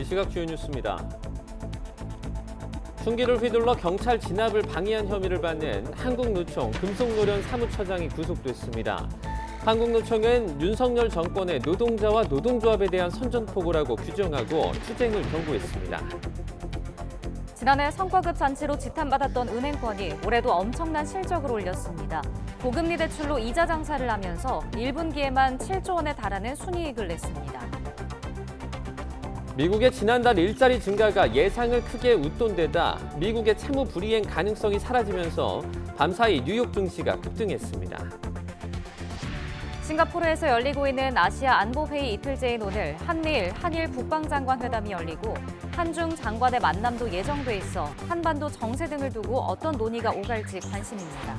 이 시각 주요 뉴스입니다. 흉기를 휘둘러 경찰 진압을 방해한 혐의를 받는 한국노총 금속노련 사무처장이 구속됐습니다. 한국노총은 윤석열 정권의 노동자와 노동조합에 대한 선전포고라고 규정하고 투쟁을 경고했습니다. 지난해 성과급 잔치로 지탄받았던 은행권이 올해도 엄청난 실적을 올렸습니다. 고금리 대출로 이자 장사를 하면서 1분기에만 7조 원에 달하는 순이익을 냈습니다. 미국의 지난달 일자리 증가가 예상을 크게 웃돈 데다 미국의 채무 불이행 가능성이 사라지면서 밤사이 뉴욕 증시가 급등했습니다. 싱가포르에서 열리고 있는 아시아 안보회의 이틀째인 오늘 한미일, 한일 국방장관 회담이 열리고 한중 장관의 만남도 예정돼 있어 한반도 정세 등을 두고 어떤 논의가 오갈지 관심입니다.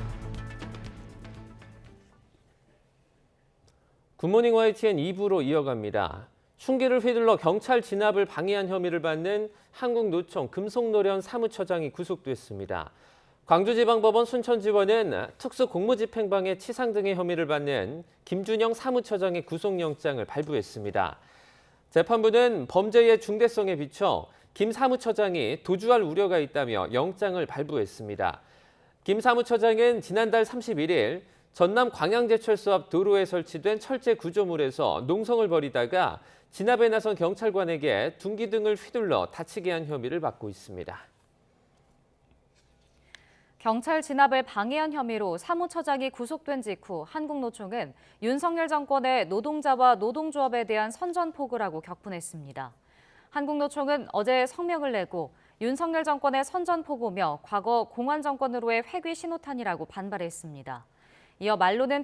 굿모닝 YTN 2부로 이어갑니다. 흉기를 휘둘러 경찰 진압을 방해한 혐의를 받는 한국노총 금속노련 사무처장이 구속됐습니다. 광주지방법원 순천지원은 특수공무집행방해 치상 등의 혐의를 받는 김준영 사무처장의 구속영장을 발부했습니다. 재판부는 범죄의 중대성에 비춰 김 사무처장이 도주할 우려가 있다며 영장을 발부했습니다. 김 사무처장은 지난달 31일 전남 광양제철소 앞 도로에 설치된 철제 구조물에서 농성을 벌이다가 진압에 나선 경찰관에게 둔기 등을 휘둘러 다치게 한 혐의를 받고 있습니다. 경찰 진압을 방해한 혐의로 사무처장이 구속된 직후 한국노총은 윤석열 정권의 노동자와 노동조합에 대한 선전포고라고 격분했습니다. 한국노총은 어제 성명을 내고 윤석열 정권의 선전포고며 과거 공안 정권으로의 회귀 신호탄이라고 반발했습니다. 이어 말로는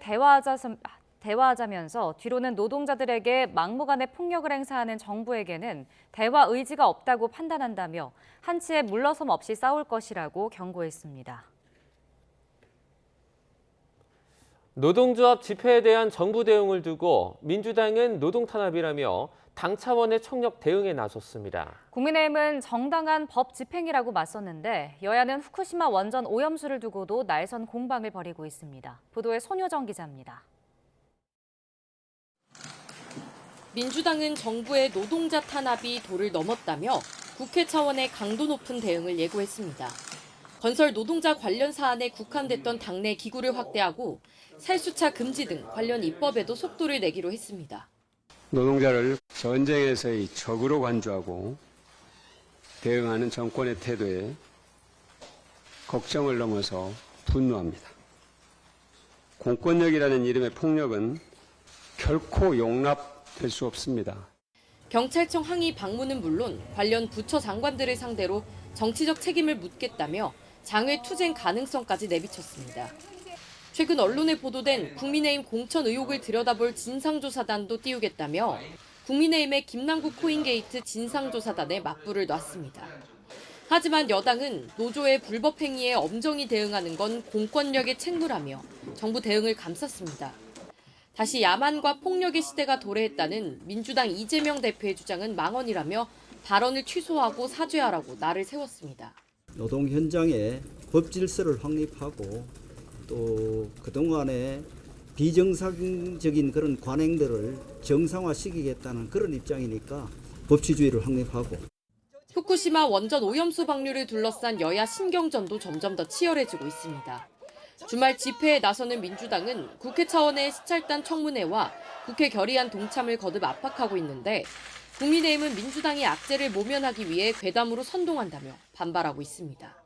대화하자면서 뒤로는 노동자들에게 막무가내 폭력을 행사하는 정부에게는 대화 의지가 없다고 판단한다며 한치의 물러섬 없이 싸울 것이라고 경고했습니다. 노동조합 집회에 대한 정부 대응을 두고 민주당은 노동탄압이라며 당 차원의 총력 대응에 나섰습니다. 국민의힘은 정당한 법 집행이라고 맞섰는데 여야는 후쿠시마 원전 오염수를 두고도 날선 공방을 벌이고 있습니다. 보도에 손효정 기자입니다. 민주당은 정부의 노동자 탄압이 도를 넘었다며 국회 차원의 강도 높은 대응을 예고했습니다. 건설 노동자 관련 사안에 국한됐던 당내 기구를 확대하고 살수차 금지 등 관련 입법에도 속도를 내기로 했습니다. 노동자를 전쟁에서의 적으로 간주하고 대응하는 정권의 태도에 걱정을 넘어서 분노합니다. 공권력이라는 이름의 폭력은 결코 용납될 수 없습니다. 경찰청 항의 방문은 물론 관련 부처 장관들을 상대로 정치적 책임을 묻겠다며 장외 투쟁 가능성까지 내비쳤습니다. 최근 언론에 보도된 국민의힘 공천 의혹을 들여다볼 진상조사단도 띄우겠다며 국민의힘의 김남국 코인게이트 진상조사단에 맞불을 놨습니다. 하지만 여당은 노조의 불법 행위에 엄정히 대응하는 건 공권력의 책무라며 정부 대응을 감쌌습니다. 다시 야만과 폭력의 시대가 도래했다는 민주당 이재명 대표의 주장은 망언이라며 발언을 취소하고 사죄하라고 날을 세웠습니다. 노동 현장에 법 질서를 확립하고 또 그동안의 비정상적인 그런 관행들을 정상화시키겠다는 그런 입장이니까 법치주의를 확립하고. 후쿠시마 원전 오염수 방류를 둘러싼 여야 신경전도 점점 더 치열해지고 있습니다. 주말 집회에 나서는 민주당은 국회 차원의 시찰단 청문회와 국회 결의안 동참을 거듭 압박하고 있는데 국민의힘은 민주당의 악재를 모면하기 위해 괴담으로 선동한다며 반발하고 있습니다.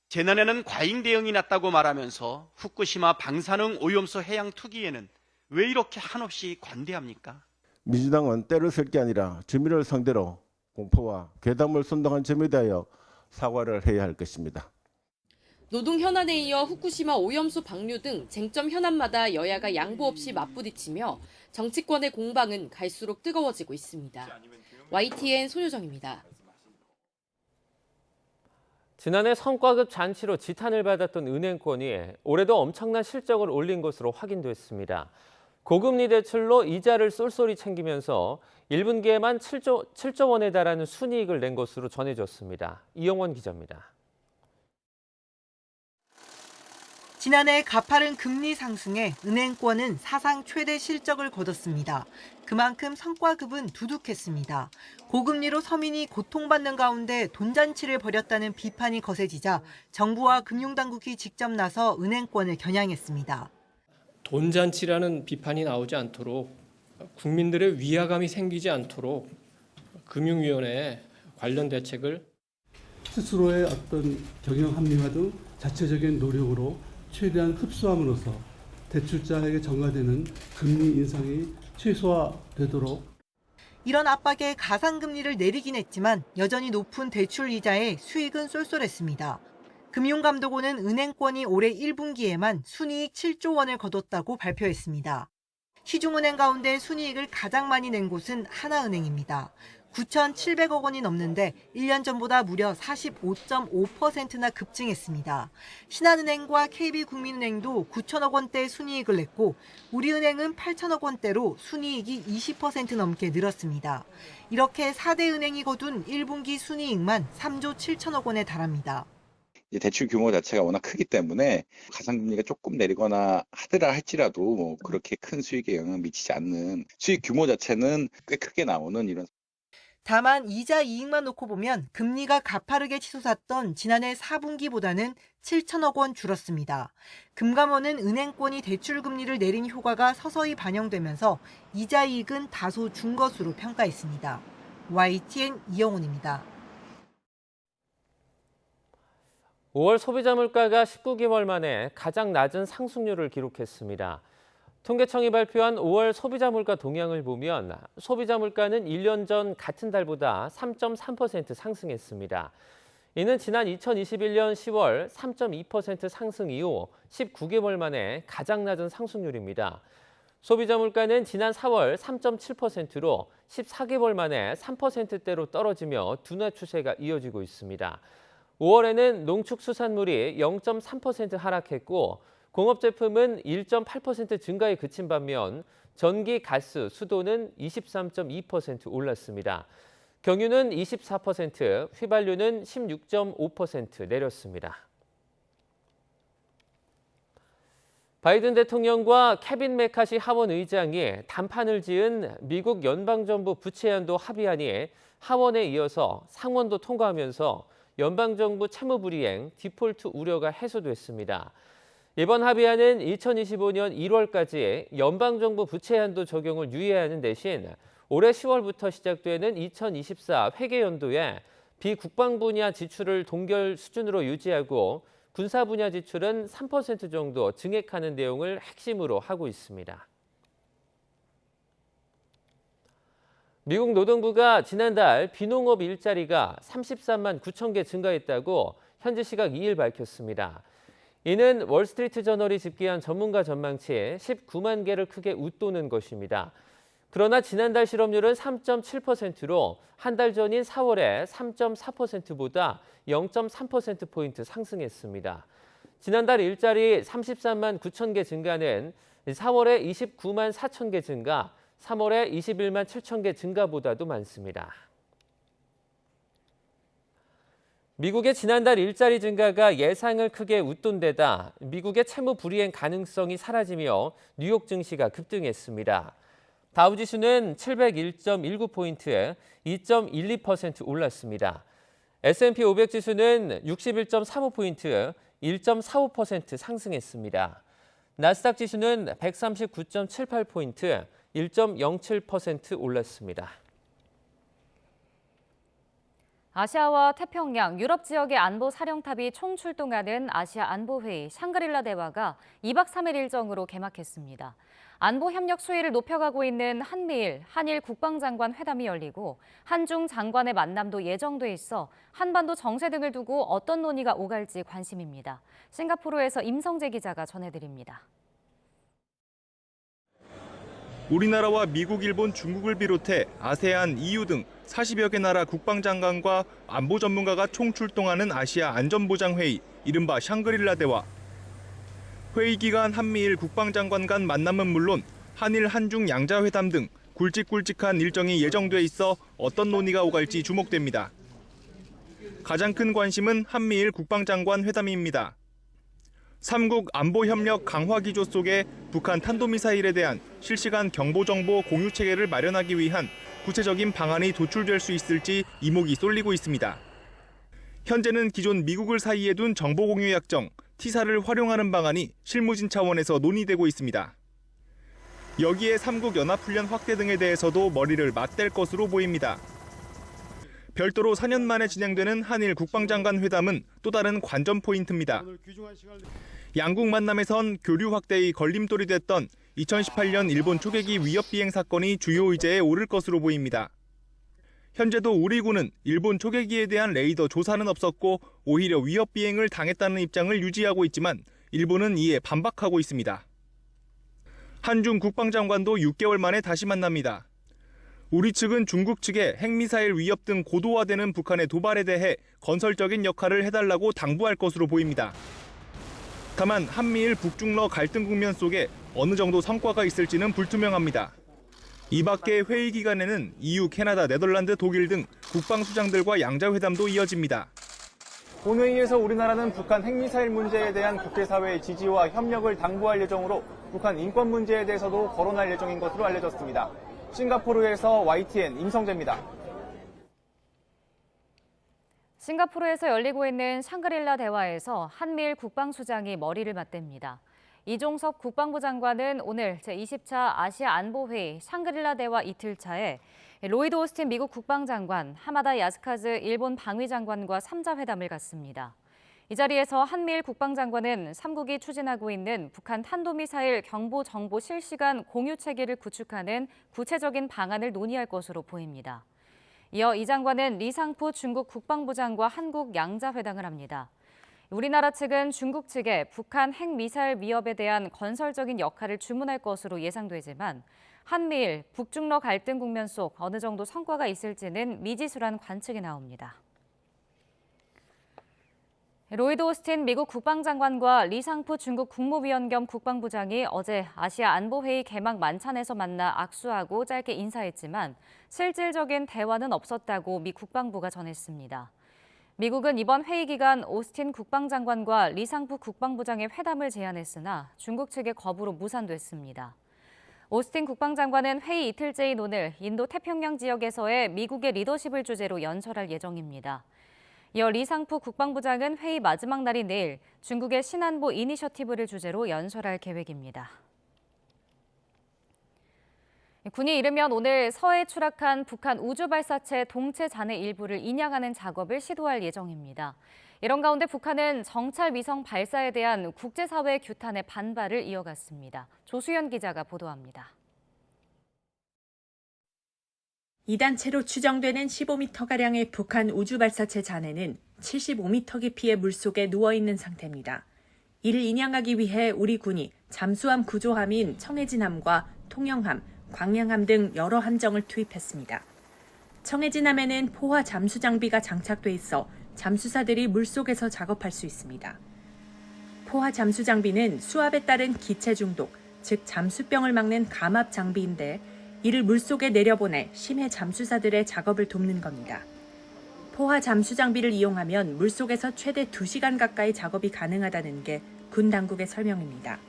재난에는 과잉 대응이 났다고 말하면서 후쿠시마 방사능 오염수 해양 투기에는 왜 이렇게 한없이 관대합니까? 민주당은 때를 쓸 게 아니라 주민을 상대로 공포와 괴담을 선동한 점에 대하여 사과를 해야 할 것입니다. 노동 현안에 이어 후쿠시마 오염수 방류 등 쟁점 현안마다 여야가 양보 없이 맞부딪히며 정치권의 공방은 갈수록 뜨거워지고 있습니다. YTN 손효정입니다. 지난해 성과급 잔치로 지탄을 받았던 은행권이 올해도 엄청난 실적을 올린 것으로 확인됐습니다. 고금리 대출로 이자를 쏠쏠히 챙기면서 1분기에만 7조 원에 달하는 순이익을 낸 것으로 전해졌습니다. 이영원 기자입니다. 지난해 가파른 금리 상승에 은행권은 사상 최대 실적을 거뒀습니다. 그만큼 성과급은 두둑했습니다. 고금리로 서민이 고통받는 가운데 돈잔치를 벌였다는 비판이 거세지자 정부와 금융당국이 직접 나서 은행권을 겨냥했습니다. 돈잔치라는 비판이 나오지 않도록 국민들의 위화감이 생기지 않도록 금융위원회에 관련 대책을 스스로의 어떤 경영 합리화 등 자체적인 노력으로 최대한 흡수함으로써 대출자에게 전가되는 금리 인상이 최소화되도록. 이런 압박에 가상금리를 내리긴 했지만 여전히 높은 대출 이자에 수익은 쏠쏠했습니다. 금융감독원은 은행권이 올해 1분기에만 순이익 7조 원을 거뒀다고 발표했습니다. 시중은행 가운데 순이익을 가장 많이 낸 곳은 하나은행입니다. 9,700억 원이 넘는데 1년 전보다 무려 45.5%나 급증했습니다. 신한은행과 KB국민은행도 9천억 원대 순이익을 냈고 우리은행은 8천억 원대로 순이익이 20% 넘게 늘었습니다. 이렇게 4대 은행이 거둔 1분기 순이익만 3조 7천억 원에 달합니다. 대출 규모 자체가 워낙 크기 때문에 가상금리가 조금 내리거나 하더라 할지라도 뭐 그렇게 큰 수익에 영향을 미치지 않는 수익 규모 자체는 꽤 크게 나오는 이런. 다만 이자 이익만 놓고 보면 금리가 가파르게 치솟았던 지난해 4분기보다는 7천억 원 줄었습니다. 금감원은 은행권이 대출 금리를 내린 효과가 서서히 반영되면서 이자 이익은 다소 준 것으로 평가했습니다. YTN 이영훈입니다. 5월 소비자 물가가 19개월 만에 가장 낮은 상승률을 기록했습니다. 통계청이 발표한 5월 소비자 물가 동향을 보면 소비자 물가는 1년 전 같은 달보다 3.3% 상승했습니다. 이는 지난 2021년 10월 3.2% 상승 이후 19개월 만에 가장 낮은 상승률입니다. 소비자 물가는 지난 4월 3.7%로 14개월 만에 3%대로 떨어지며 둔화 추세가 이어지고 있습니다. 5월에는 농축수산물이 0.3% 하락했고 공업제품은 1.8% 증가에 그친 반면 전기, 가스, 수도는 23.2% 올랐습니다. 경유는 24%, 휘발유는 16.5% 내렸습니다. 바이든 대통령과 케빈 메카시 하원 의장이 단판을 지은 미국 연방정부 부채한도 합의안이 하원에 이어서 상원도 통과하면서 연방정부 채무불이행, 디폴트 우려가 해소됐습니다. 이번 합의안은 2025년 1월까지 연방정부 부채한도 적용을 유예하는 대신 올해 10월부터 시작되는 2024 회계연도에 비국방 분야 지출을 동결 수준으로 유지하고 군사 분야 지출은 3% 정도 증액하는 내용을 핵심으로 하고 있습니다. 미국 노동부가 지난달 비농업 일자리가 33만 9천 개 증가했다고 현지 시각 2일 밝혔습니다. 이는 월스트리트 저널이 집계한 전문가 전망치 19만 개를 크게 웃도는 것입니다. 그러나 지난달 실업률은 3.7%로 한 달 전인 4월에 3.4%보다 0.3%포인트 상승했습니다. 지난달 일자리 33만 9천 개 증가는 4월에 29만 4천 개 증가, 3월에 21만 7천 개 증가보다도 많습니다. 미국의 지난달 일자리 증가가 예상을 크게 웃돈 데다 미국의 채무 불이행 가능성이 사라지며 뉴욕 증시가 급등했습니다. 다우지수는 701.19포인트, 2.12% 올랐습니다. S&P 500 지수는 61.35포인트, 1.45% 상승했습니다. 나스닥 지수는 139.78포인트, 1.07% 올랐습니다. 아시아와 태평양, 유럽 지역의 안보 사령탑이 총출동하는 아시아 안보회의 샹그릴라 대화가 2박 3일 일정으로 개막했습니다. 안보 협력 수위를 높여가고 있는 한미일, 한일 국방장관 회담이 열리고 한중 장관의 만남도 예정돼 있어 한반도 정세 등을 두고 어떤 논의가 오갈지 관심입니다. 싱가포르에서 임성재 기자가 전해드립니다. 우리나라와 미국, 일본, 중국을 비롯해 아세안, EU 등 40여 개 나라 국방장관과 안보 전문가가 총출동하는 아시아 안전보장회의, 이른바 샹그릴라 대화. 회의 기간 한미일 국방장관 간 만남은 물론 한일, 한중 양자회담 등 굵직굵직한 일정이 예정돼 있어 어떤 논의가 오갈지 주목됩니다. 가장 큰 관심은 한미일 국방장관 회담입니다. 3국 안보협력 강화 기조 속에 북한 탄도미사일에 대한 실시간 경보정보 공유 체계를 마련하기 위한 구체적인 방안이 도출될 수 있을지 이목이 쏠리고 있습니다. 현재는 기존 미국을 사이에 둔 정보공유 약정 T사를 활용하는 방안이 실무진 차원에서 논의되고 있습니다. 여기에 3국 연합훈련 확대 등에 대해서도 머리를 맞댈 것으로 보입니다. 별도로 4년 만에 진행되는 한일 국방장관 회담은 또 다른 관전 포인트입니다. 양국 만남에선 교류 확대의 걸림돌이 됐던 2018년 일본 초계기 위협 비행 사건이 주요 의제에 오를 것으로 보입니다. 현재도 우리 군은 일본 초계기에 대한 레이더 조사는 없었고 오히려 위협 비행을 당했다는 입장을 유지하고 있지만 일본은 이에 반박하고 있습니다. 한중 국방장관도 6개월 만에 다시 만납니다. 우리 측은 중국 측에 핵미사일 위협 등 고도화되는 북한의 도발에 대해 건설적인 역할을 해달라고 당부할 것으로 보입니다. 다만 한미일 북중러 갈등 국면 속에 어느 정도 성과가 있을지는 불투명합니다. 이 밖에 회의 기간에는 EU, 캐나다, 네덜란드, 독일 등 국방수장들과 양자회담도 이어집니다. 본회의에서 우리나라는 북한 핵미사일 문제에 대한 국제사회의 지지와 협력을 당부할 예정으로 북한 인권 문제에 대해서도 거론할 예정인 것으로 알려졌습니다. 싱가포르에서 YTN 임성재입니다. 싱가포르에서 열리고 있는 샹그릴라 대화에서 한미일 국방수장이 머리를 맞댑니다. 이종섭 국방부 장관은 오늘 제20차 아시아 안보회의 샹그릴라 대화 이틀차에 로이드 오스틴 미국 국방장관, 하마다 야스카즈 일본 방위장관과 3자 회담을 갖습니다. 이 자리에서 한미일 국방장관은 3국이 추진하고 있는 북한 탄도미사일 경보 정보 실시간 공유 체계를 구축하는 구체적인 방안을 논의할 것으로 보입니다. 이어 이 장관은 리상푸 중국 국방부장과 한국 양자회담을 합니다. 우리나라 측은 중국 측에 북한 핵미사일 위협에 대한 건설적인 역할을 주문할 것으로 예상되지만 한미일, 북중러 갈등 국면 속 어느 정도 성과가 있을지는 미지수란 관측이 나옵니다. 로이드 오스틴 미국 국방장관과 리상푸 중국 국무위원 겸 국방부장이 어제 아시아 안보회의 개막 만찬에서 만나 악수하고 짧게 인사했지만 실질적인 대화는 없었다고 미 국방부가 전했습니다. 미국은 이번 회의 기간 오스틴 국방장관과 리상푸 국방부장의 회담을 제안했으나 중국 측의 거부로 무산됐습니다. 오스틴 국방장관은 회의 이틀째인 오늘 인도 태평양 지역에서의 미국의 리더십을 주제로 연설할 예정입니다. 이어 리상푸 국방부장은 회의 마지막 날인 내일 중국의 신안보 이니셔티브를 주제로 연설할 계획입니다. 군이 이르면 오늘 서해에 추락한 북한 우주발사체 동체 잔해 일부를 인양하는 작업을 시도할 예정입니다. 이런 가운데 북한은 정찰 위성 발사에 대한 국제사회의 규탄에 반발을 이어갔습니다. 조수연 기자가 보도합니다. 이 단체로 추정되는 15m가량의 북한 우주발사체 잔해는 75m 깊이의 물속에 누워있는 상태입니다. 이를 인양하기 위해 우리 군이 잠수함 구조함인 청해진함과 통영함, 광양함 등 여러 함정을 투입했습니다. 청해진함에는 포화 잠수 장비가 장착돼 있어 잠수사들이 물속에서 작업할 수 있습니다. 포화 잠수 장비는 수압에 따른 기체 중독, 즉 잠수병을 막는 감압 장비인데 이를 물속에 내려보내 심해 잠수사들의 작업을 돕는 겁니다. 포화 잠수 장비를 이용하면 물속에서 최대 2시간 가까이 작업이 가능하다는 게 군 당국의 설명입니다.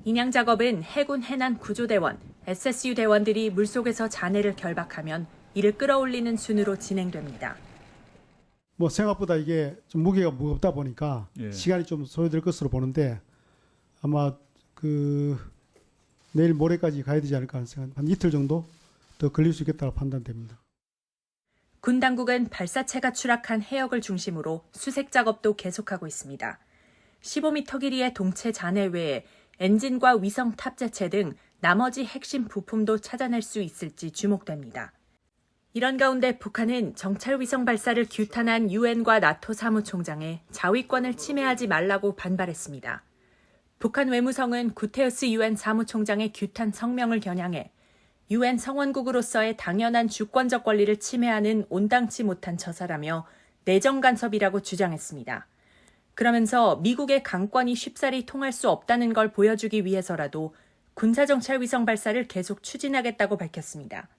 인양 작업은 해군 해난 구조대원, SSU 대원들이 물속에서 잔해를 결박하면 이를 끌어올리는 순으로 진행됩니다. 생각보다 이게 좀 무게가 무겁다 보니까 시간이 좀 소요될 것으로 보는데 아마 내일 모레까지 가야 되지 않을까 하는 생각, 한 이틀 정도 더 걸릴 수 있겠다고 판단됩니다. 군 당국은 발사체가 추락한 해역을 중심으로 수색 작업도 계속하고 있습니다. 15m 길이의 동체 잔해 외에 엔진과 위성 탑재체 등 나머지 핵심 부품도 찾아낼 수 있을지 주목됩니다. 이런 가운데 북한은 정찰 위성 발사를 규탄한 유엔과 나토 사무총장에 자위권을 침해하지 말라고 반발했습니다. 북한 외무성은 구테우스 유엔 사무총장의 규탄 성명을 겨냥해 유엔 성원국으로서의 당연한 주권적 권리를 침해하는 온당치 못한 처사라며 내정 간섭이라고 주장했습니다. 그러면서 미국의 강권이 쉽사리 통할 수 없다는 걸 보여주기 위해서라도 군사정찰 위성 발사를 계속 추진하겠다고 밝혔습니다.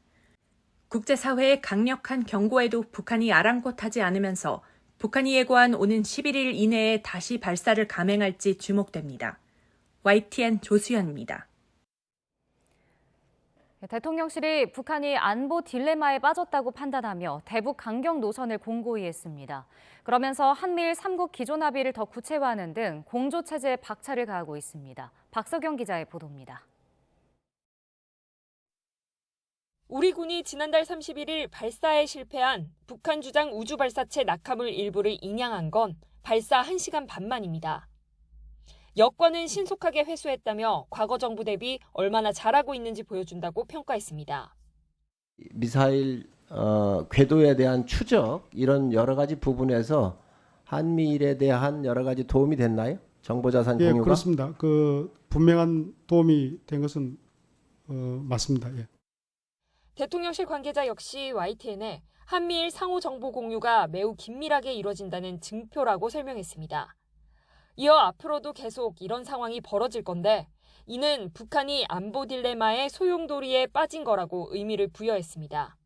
국제사회의 강력한 경고에도 북한이 아랑곳하지 않으면서 북한이 예고한 오는 11일 이내에 다시 발사를 감행할지 주목됩니다. YTN 조수연입니다. 대통령실이 북한이 안보 딜레마에 빠졌다고 판단하며 대북 강경 노선을 공고히 했습니다. 그러면서 한미일 3국 기존 합의를 더 구체화하는 등 공조 체제에 박차를 가하고 있습니다. 박석영 기자의 보도입니다. 우리 군이 지난달 31일 발사에 실패한 북한 주장 우주 발사체 낙하물 일부를 인양한 건 발사 1시간 반 만입니다. 여권은 신속하게 회수했다며 과거 정부 대비 얼마나 잘하고 있는지 보여준다고 평가했습니다. 미사일 궤도에 대한 추적 이런 여러 가지 부분에서 한미일에 대한 여러 가지 도움이 됐나요? 정보자산 공유가? 예, 그렇습니다. 분명한 도움이 된 것은 맞습니다. 예. 대통령실 관계자 역시 YTN에 한미일 상호 정보 공유가 매우 긴밀하게 이뤄진다는 증표라고 설명했습니다. 이어 앞으로도 계속 이런 상황이 벌어질 건데 이는 북한이 안보 딜레마의 소용돌이에 빠진 거라고 의미를 부여했습니다.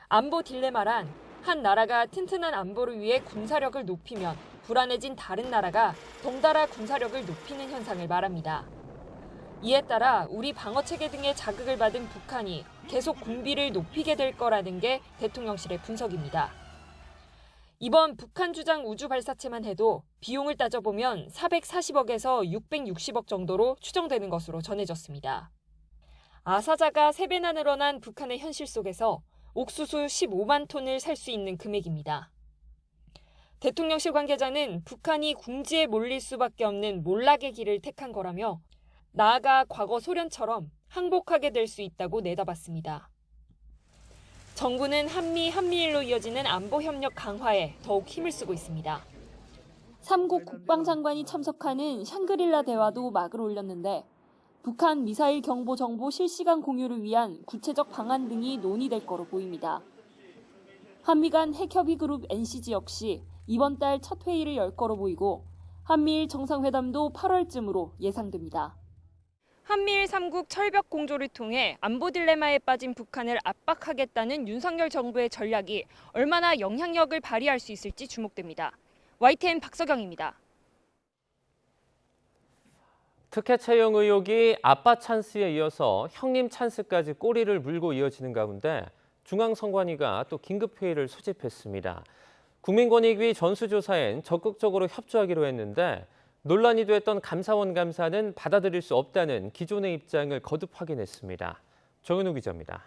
안보 딜레마란 한 나라가 튼튼한 안보를 위해 군사력을 높이면 불안해진 다른 나라가 덩달아 군사력을 높이는 현상을 말합니다. 이에 따라 우리 방어체계 등의 자극을 받은 북한이 계속 군비를 높이게 될 거라는 게 대통령실의 분석입니다. 이번 북한 주장 우주 발사체만 해도 비용을 따져보면 440억에서 660억 정도로 추정되는 것으로 전해졌습니다. 아사자가 3배나 늘어난 북한의 현실 속에서 옥수수 15만 톤을 살 수 있는 금액입니다. 대통령실 관계자는 북한이 궁지에 몰릴 수밖에 없는 몰락의 길을 택한 거라며 나아가 과거 소련처럼 항복하게 될 수 있다고 내다봤습니다. 정부는 한미일로 이어지는 안보 협력 강화에 더욱 힘을 쓰고 있습니다. 3국 국방장관이 참석하는 샹그릴라 대화도 막을 올렸는데 북한 미사일 경보 정보 실시간 공유를 위한 구체적 방안 등이 논의될 거로 보입니다. 한미 간 핵협의 그룹 NCG 역시 이번 달 첫 회의를 열 거로 보이고 한미일 정상회담도 8월쯤으로 예상됩니다. 한미일 3국 철벽 공조를 통해 안보 딜레마에 빠진 북한을 압박하겠다는 윤석열 정부의 전략이 얼마나 영향력을 발휘할 수 있을지 주목됩니다. YTN 박석영입니다. 특혜 채용 의혹이 아빠 찬스에 이어서 형님 찬스까지 꼬리를 물고 이어지는 가운데 중앙선관위가 또 긴급회의를 소집했습니다. 국민권익위 전수조사엔 적극적으로 협조하기로 했는데 논란이 됐던 감사원 감사는 받아들일 수 없다는 기존의 입장을 거듭 확인했습니다. 정은우 기자입니다.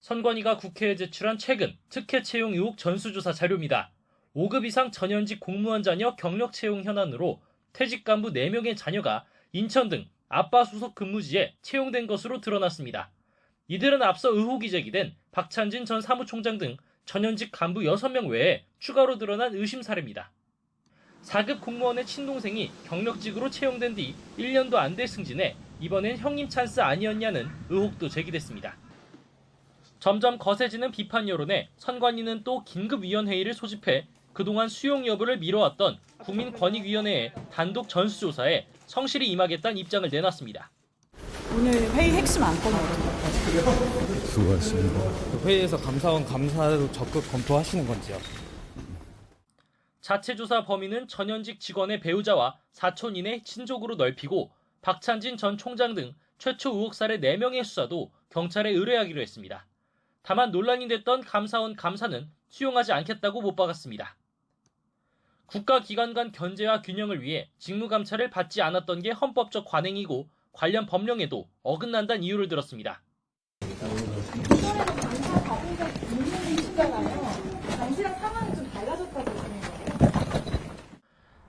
선관위가 국회에 제출한 최근 특혜 채용 의혹 전수조사 자료입니다. 5급 이상 전현직 공무원 자녀 경력 채용 현안으로 퇴직 간부 4명의 자녀가 인천 등 아빠 수속 근무지에 채용된 것으로 드러났습니다. 이들은 앞서 의혹이 제기된 박찬진 전 사무총장 등 전현직 간부 6명 외에 추가로 드러난 의심 사례입니다. 4급 공무원의 친동생이 경력직으로 채용된 뒤 1년도 안 돼 승진해 이번엔 형님 찬스 아니었냐는 의혹도 제기됐습니다. 점점 거세지는 비판 여론에 선관위는 또 긴급위원회의를 소집해 그동안 수용 여부를 미뤄왔던 국민권익위원회의 단독 전수조사에 성실히 임하겠다는 입장을 내놨습니다. 오늘 회의 핵심 안건은 어떤 것 같아요? 수고하셨습니다. 회의에서 감사원 감사도 적극 검토하시는 건지요? 자체 조사 범위는 전현직 직원의 배우자와 사촌인의 친족으로 넓히고 박찬진 전 총장 등 최초 의혹 사례 4명의 수사도 경찰에 의뢰하기로 했습니다. 다만 논란이 됐던 감사원 감사는 수용하지 않겠다고 못 박았습니다. 국가기관 간 견제와 균형을 위해 직무감찰을 받지 않았던 게 헌법적 관행이고 관련 법령에도 어긋난다는 이유를 들었습니다.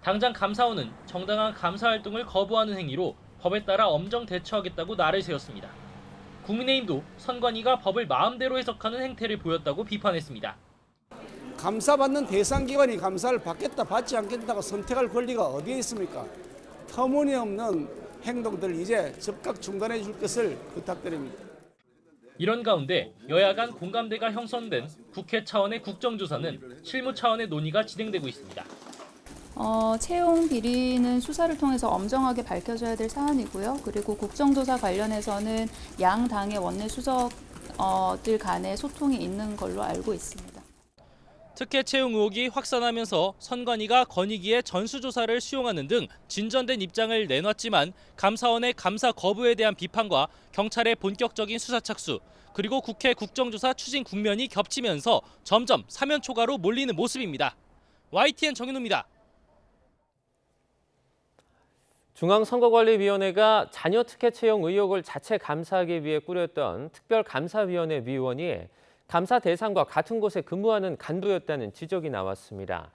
당장 감사원은 정당한 감사 활동을 거부하는 행위로 법에 따라 엄정 대처하겠다고 날을 세웠습니다. 국민의힘도 선관위가 법을 마음대로 해석하는 행태를 보였다고 비판했습니다. 감사받는 대상 기관이 감사를 받겠다 받지 않겠다고 선택할 권리가 어디에 있습니까? 터무니없는 행동들을 이제 즉각 중단해 줄 것을 부탁드립니다. 이런 가운데 여야 간 공감대가 형성된 국회 차원의 국정조사는 실무 차원의 논의가 진행되고 있습니다. 채용 비리는 수사를 통해서 엄정하게 밝혀져야 될 사안이고요. 그리고 국정조사 관련해서는 양 당의 원내 수석들 간의 소통이 있는 걸로 알고 있습니다. 특혜 채용 의혹이 확산하면서 선관위가 건의기에 전수조사를 수용하는 등 진전된 입장을 내놨지만 감사원의 감사 거부에 대한 비판과 경찰의 본격적인 수사 착수, 그리고 국회 국정조사 추진 국면이 겹치면서 점점 사면 초과로 몰리는 모습입니다. YTN 정인호입니다. 중앙선거관리위원회가 자녀 특혜 채용 의혹을 자체 감사하기 위해 꾸렸던 특별감사위원회 위원이 감사 대상과 같은 곳에 근무하는 간부였다는 지적이 나왔습니다.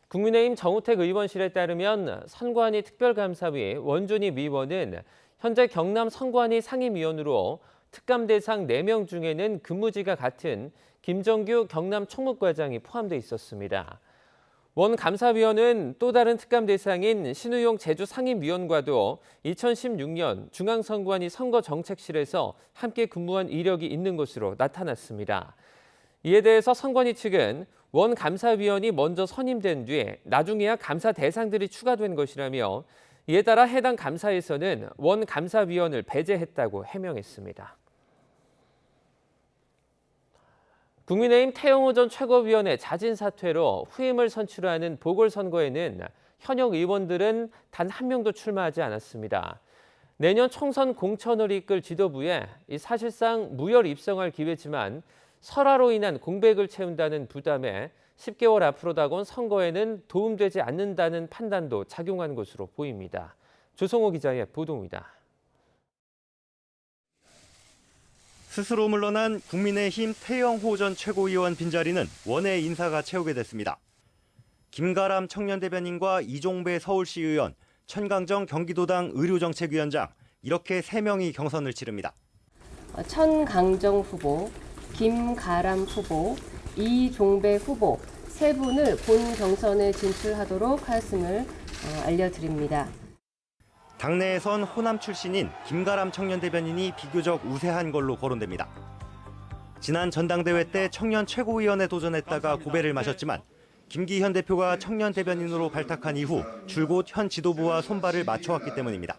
국민의힘 정우택 의원실에 따르면 선관위 특별감사위 원준희 위원은 현재 경남 선관위 상임위원으로 특감 대상 4명 중에는 근무지가 같은 김정규 경남 총무과장이 포함돼 있었습니다. 원 감사위원은 또 다른 특감 대상인 신우용 제주 상임위원과도 2016년 중앙선관위 선거정책실에서 함께 근무한 이력이 있는 것으로 나타났습니다. 이에 대해서 선관위 측은 원 감사위원이 먼저 선임된 뒤에 나중에야 감사 대상들이 추가된 것이라며 이에 따라 해당 감사에서는 원 감사위원을 배제했다고 해명했습니다. 국민의힘 태영호 전 최고위원의 자진 사퇴로 후임을 선출하는 보궐선거에는 현역 의원들은 단 한 명도 출마하지 않았습니다. 내년 총선 공천을 이끌 지도부에 사실상 무혈 입성할 기회지만 설화로 인한 공백을 채운다는 부담에 10개월 앞으로 다가온 선거에는 도움되지 않는다는 판단도 작용한 것으로 보입니다. 조성호 기자의 보도입니다. 스스로 물러난 국민의힘 태영호 전 최고위원 빈자리는 원외 인사가 채우게 됐습니다. 김가람 청년대변인과 이종배 서울시 의원, 천강정 경기도당 의료정책위원장 이렇게 3명이 경선을 치릅니다. 천강정 후보, 김가람 후보, 이종배 후보 3분을 본 경선에 진출하도록 하였음을 알려드립니다. 당내에선 호남 출신인 김가람 청년대변인이 비교적 우세한 걸로 거론됩니다. 지난 전당대회 때 청년 최고위원에 도전했다가 고배를 마셨지만 김기현 대표가 청년대변인으로 발탁한 이후 줄곧 현 지도부와 손발을 맞춰왔기 때문입니다.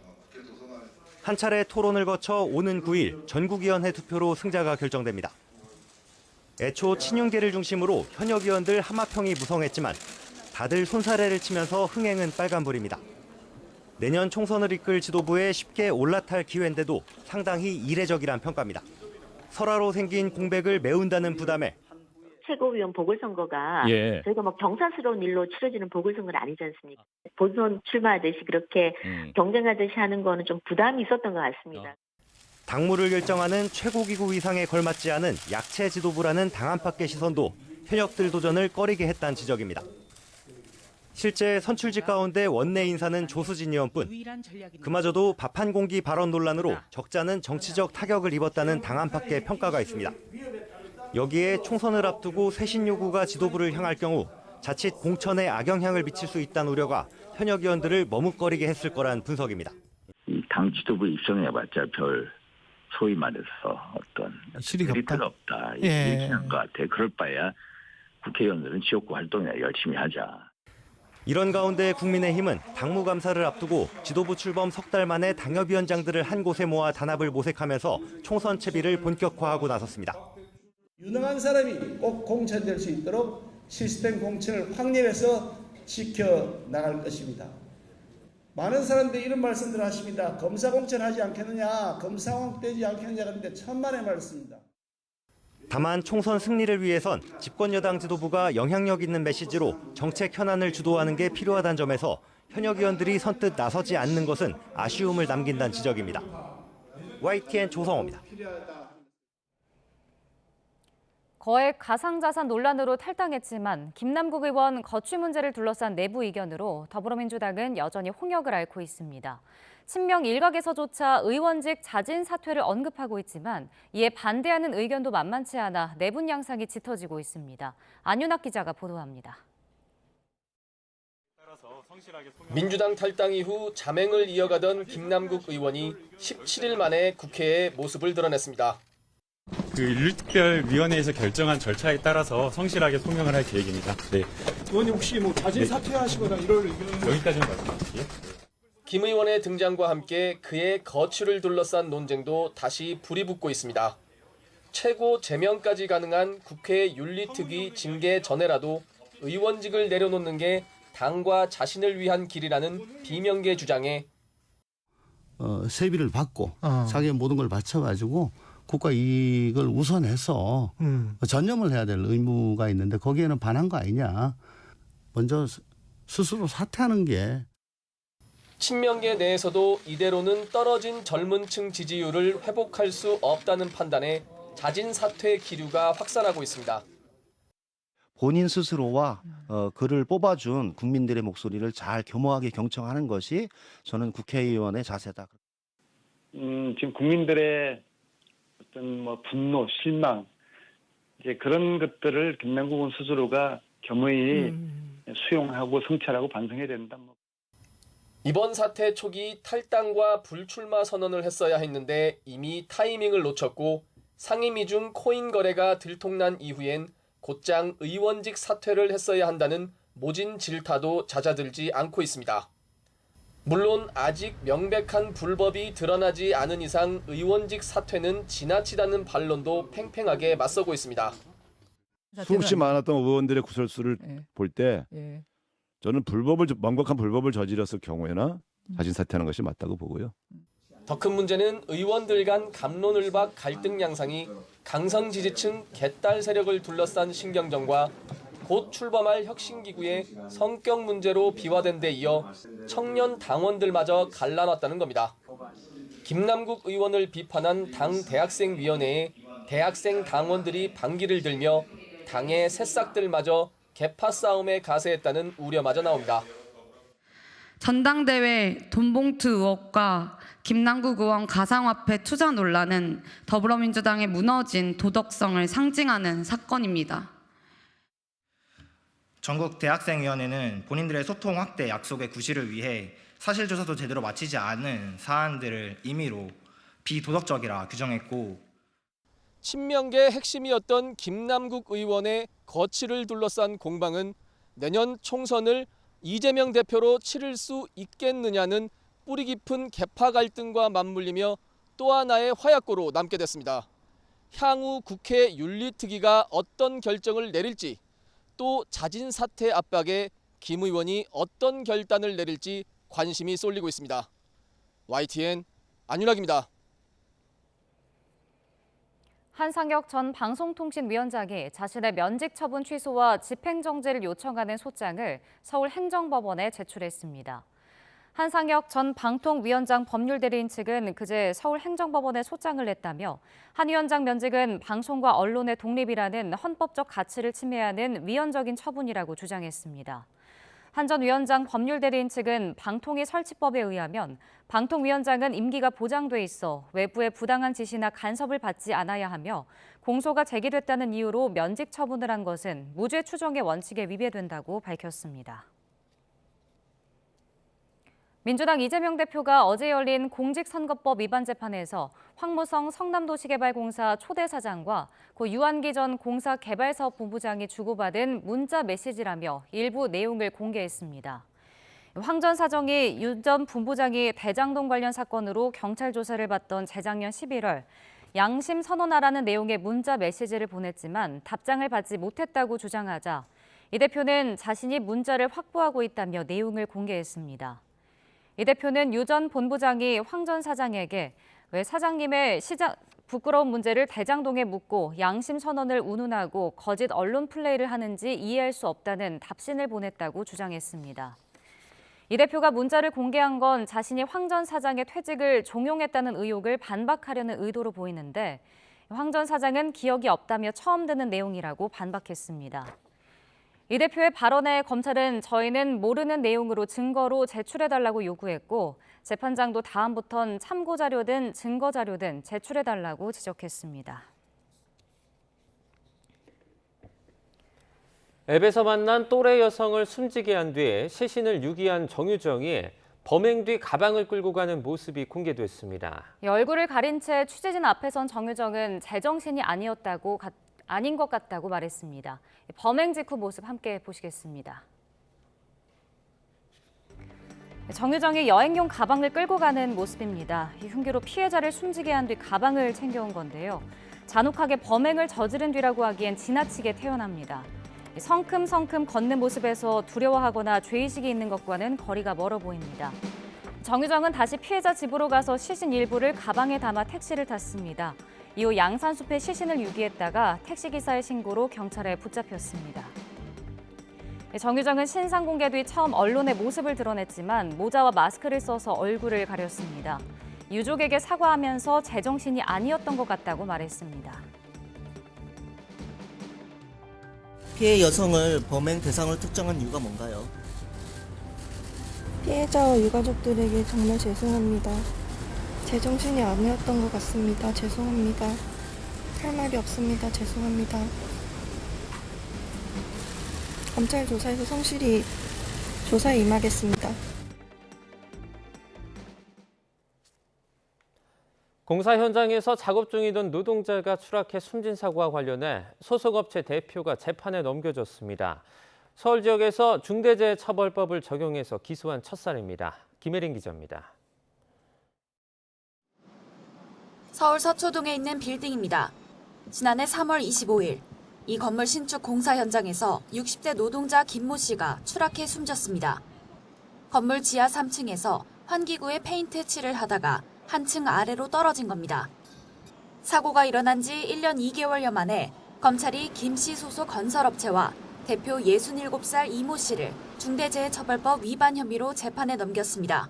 한 차례 토론을 거쳐 오는 9일 전국위원회 투표로 승자가 결정됩니다. 애초 친윤계를 중심으로 현역 의원들 하마평이 무성했지만 다들 손사래를 치면서 흥행은 빨간불입니다. 내년 총선을 이끌 지도부에 쉽게 올라탈 기회인데도 상당히 이례적이란 평가입니다. 설화로 생긴 공백을 메운다는 부담에 최고위원 보궐선거가 저희가 뭐 경사스러운 일로 치러지는 보궐선거는 아니지 않습니까? 본선 출마하듯이 그렇게 경쟁하듯이 하는 거는 좀 부담이 있었던 것 같습니다. 당무를 결정하는 최고기구 이상에 걸맞지 않은 약체 지도부라는 당 안팎의 시선도 현역들 도전을 꺼리게 했다는 지적입니다. 실제 선출직 가운데 원내 인사는 조수진 의원뿐. 그마저도 밥 한 공기 발언 논란으로 적잖은 정치적 타격을 입었다는 당 안팎의 평가가 있습니다. 여기에 총선을 앞두고 쇄신 요구가 지도부를 향할 경우 자칫 공천에 악영향을 미칠 수 있다는 우려가 현역 의원들을 머뭇거리게 했을 거란 분석입니다. 이 당 지도부 입성해봤자 별 소위 말해서 어떤 메리트가 없다. 얘기한 것 같아. 그럴 바에야 국회의원들은 지역구 활동이나 열심히 하자. 이런 가운데 국민의힘은 당무감사를 앞두고 지도부 출범 석 달 만에 당협위원장들을 한 곳에 모아 단합을 모색하면서 총선 채비를 본격화하고 나섰습니다. 유능한 사람이 꼭 공천될 수 있도록 시스템 공천을 확립해서 지켜나갈 것입니다. 많은 사람들이 이런 말씀들을 하십니다. 검사 공천하지 않겠느냐, 검사왕 되지 않겠느냐 하는데 천만의 말씀입니다. 다만 총선 승리를 위해선 집권여당 지도부가 영향력 있는 메시지로 정책 현안을 주도하는 게 필요하다는 점에서 현역 의원들이 선뜻 나서지 않는 것은 아쉬움을 남긴다는 지적입니다. YTN 조성호입니다. 거액 가상자산 논란으로 탈당했지만 김남국 의원 거취 문제를 둘러싼 내부 이견으로 더불어민주당은 여전히 홍역을 앓고 있습니다. 친명 일각에서조차 의원직 자진 사퇴를 언급하고 있지만 이에 반대하는 의견도 만만치 않아 내분 양상이 짙어지고 있습니다. 안윤학 기자가 보도합니다. 민주당 탈당 이후 자맹을 이어가던 김남국 의원이 17일 만에 국회에 모습을 드러냈습니다. 윤리특별위원회에서 결정한 절차에 따라서 성실하게 소명을 할 계획입니다. 네. 의원님 혹시 뭐 자진 사퇴하시거나 이럴 의견은 여기까지만 말씀드릴게요. 김 의원의 등장과 함께 그의 거취를 둘러싼 논쟁도 다시 불이 붙고 있습니다. 최고 제명까지 가능한 국회 윤리특위 징계 전에라도 의원직을 내려놓는 게 당과 자신을 위한 길이라는 비명계 주장에 세비를 받고 자기의 모든 걸 바쳐가지고 국가 이익을 우선해서 전념을 해야 될 의무가 있는데 거기에는 반한 거 아니냐. 먼저 스스로 사퇴하는 게. 친명계 내에서도 이대로는 떨어진 젊은 층 지지율을 회복할 수 없다는 판단에 자진 사퇴 기류가 확산하고 있습니다. 본인 스스로와 그를 뽑아준 국민들의 목소리를 잘 겸허하게 경청하는 것이 저는 국회의원의 자세다. 지금 국민들의 어떤 분노, 실망 이제 그런 것들을 김남국 스스로가 겸허히 수용하고 성찰하고 반성해야 된다. 이번 사태 초기 탈당과 불출마 선언을 했어야 했는데 이미 타이밍을 놓쳤고 상임위 중 코인 거래가 들통난 이후엔 곧장 의원직 사퇴를 했어야 한다는 모진 질타도 잦아들지 않고 있습니다. 물론 아직 명백한 불법이 드러나지 않은 이상 의원직 사퇴는 지나치다는 반론도 팽팽하게 맞서고 있습니다. 수없이 많았던 의원들의 구설수를 볼 때 저는 명백한 불법을 저질렀을 경우에나 자진 사퇴하는 것이 맞다고 보고요. 더 큰 문제는 의원들 간 갑론을박 갈등 양상이 강성 지지층 개딸 세력을 둘러싼 신경전과 곧 출범할 혁신기구의 성격 문제로 비화된 데 이어 청년 당원들마저 갈라놨다는 겁니다. 김남국 의원을 비판한 당 대학생위원회에 대학생 당원들이 반기를 들며 당의 새싹들마저 개파 싸움에 가세했다는 우려마저 나옵니다. 전당대회 돈봉투 의혹과 김남국 의원 가상화폐 투자 논란은 더불어민주당의 무너진 도덕성을 상징하는 사건입니다. 전국 대학생위원회는 본인들의 소통 확대 약속의 구실을 위해 사실조사도 제대로 마치지 않은 사안들을 임의로 비도덕적이라 규정했고 친명계 핵심이었던 김남국 의원의 거취를 둘러싼 공방은 내년 총선을 이재명 대표로 치를 수 있겠느냐는 뿌리 깊은 개파 갈등과 맞물리며 또 하나의 화약고로 남게 됐습니다. 향후 국회 윤리특위가 어떤 결정을 내릴지 또 자진 사퇴 압박에 김 의원이 어떤 결단을 내릴지 관심이 쏠리고 있습니다. YTN 안윤학입니다. 한상혁 전 방송통신위원장이 자신의 면직 처분 취소와 집행정지를 요청하는 소장을 서울행정법원에 제출했습니다. 한상혁 전 방통위원장 법률대리인 측은 그제 서울행정법원에 소장을 냈다며 한 위원장 면직은 방송과 언론의 독립이라는 헌법적 가치를 침해하는 위헌적인 처분이라고 주장했습니다. 한 전 위원장 법률대리인 측은 방통위 설치법에 의하면 방통위원장은 임기가 보장돼 있어 외부의 부당한 지시나 간섭을 받지 않아야 하며 공소가 제기됐다는 이유로 면직 처분을 한 것은 무죄 추정의 원칙에 위배된다고 밝혔습니다. 민주당 이재명 대표가 어제 열린 공직선거법 위반 재판에서 황무성 성남도시개발공사 초대 사장과 고 유한기 전 공사개발사업본부장이 주고받은 문자 메시지라며 일부 내용을 공개했습니다. 황 전 사장이 유 전 본부장이 대장동 관련 사건으로 경찰 조사를 받던 재작년 11월 양심 선언하라는 내용의 문자 메시지를 보냈지만 답장을 받지 못했다고 주장하자 이 대표는 자신이 문자를 확보하고 있다며 내용을 공개했습니다. 이 대표는 유 전 본부장이 황 전 사장에게 왜 사장님의 부끄러운 문제를 대장동에 묻고 양심 선언을 운운하고 거짓 언론 플레이를 하는지 이해할 수 없다는 답신을 보냈다고 주장했습니다. 이 대표가 문자를 공개한 건 자신이 황 전 사장의 퇴직을 종용했다는 의혹을 반박하려는 의도로 보이는데 황 전 사장은 기억이 없다며 처음 듣는 내용이라고 반박했습니다. 이 대표의 발언에 검찰은 저희는 모르는 내용으로 증거로 제출해달라고 요구했고 재판장도 다음부턴 참고자료든 증거자료든 제출해달라고 지적했습니다. 앱에서 만난 또래 여성을 숨지게 한 뒤에 시신을 유기한 정유정이 범행 뒤 가방을 끌고 가는 모습이 공개됐습니다. 얼굴을 가린 채 취재진 앞에 선 정유정은 제정신이 아닌 것 같다고 말했습니다. 범행 직후 모습 함께 보시겠습니다. 정유정이 여행용 가방을 끌고 가는 모습입니다. 이 흉기로 피해자를 숨지게 한 뒤 가방을 챙겨온 건데요. 잔혹하게 범행을 저지른 뒤라고 하기엔 지나치게 태연합니다. 성큼성큼 걷는 모습에서 두려워하거나 죄의식이 있는 것과는 거리가 멀어 보입니다. 정유정은 다시 피해자 집으로 가서 시신 일부를 가방에 담아 택시를 탔습니다. 이후 양산숲에 시신을 유기했다가 택시기사의 신고로 경찰에 붙잡혔습니다. 정유정은 신상 공개 뒤 처음 언론에 모습을 드러냈지만 모자와 마스크를 써서 얼굴을 가렸습니다. 유족에게 사과하면서 제정신이 아니었던 것 같다고 말했습니다. 피해 여성을 범행 대상으로 특정한 이유가 뭔가요? 피해자와 유가족들에게 정말 죄송합니다. 제정신이 아니었던 것 같습니다. 죄송합니다. 할 말이 없습니다. 죄송합니다. 검찰 조사에서 성실히 조사에 임하겠습니다. 공사 현장에서 작업 중이던 노동자가 추락해 숨진 사고와 관련해 소속업체 대표가 재판에 넘겨졌습니다. 서울 지역에서 중대재해처벌법을 적용해서 기소한 첫 사례입니다. 김혜린 기자입니다. 서울 서초동에 있는 빌딩입니다. 지난해 3월 25일 이 건물 신축 공사 현장에서 60대 노동자 김모 씨가 추락해 숨졌습니다. 건물 지하 3층에서 환기구에 페인트 칠을 하다가 한층 아래로 떨어진 겁니다. 사고가 일어난 지 1년 2개월여 만에 검찰이 김 씨 소속 건설업체와 대표 67살 이모 씨를 중대재해처벌법 위반 혐의로 재판에 넘겼습니다.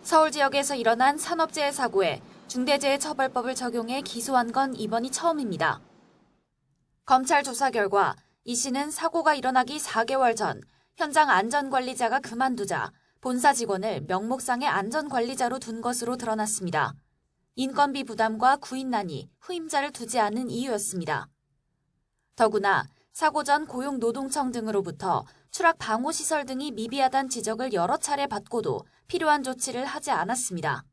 서울 지역에서 일어난 산업재해 사고에 중대재해처벌법을 적용해 기소한 건 이번이 처음입니다. 검찰 조사 결과 이 씨는 사고가 일어나기 4개월 전 현장 안전관리자가 그만두자 본사 직원을 명목상의 안전관리자로 둔 것으로 드러났습니다. 인건비 부담과 구인난이 후임자를 두지 않은 이유였습니다. 더구나 사고 전 고용노동청 등으로부터 추락 방호시설 등이 미비하다는 지적을 여러 차례 받고도 필요한 조치를 하지 않았습니다.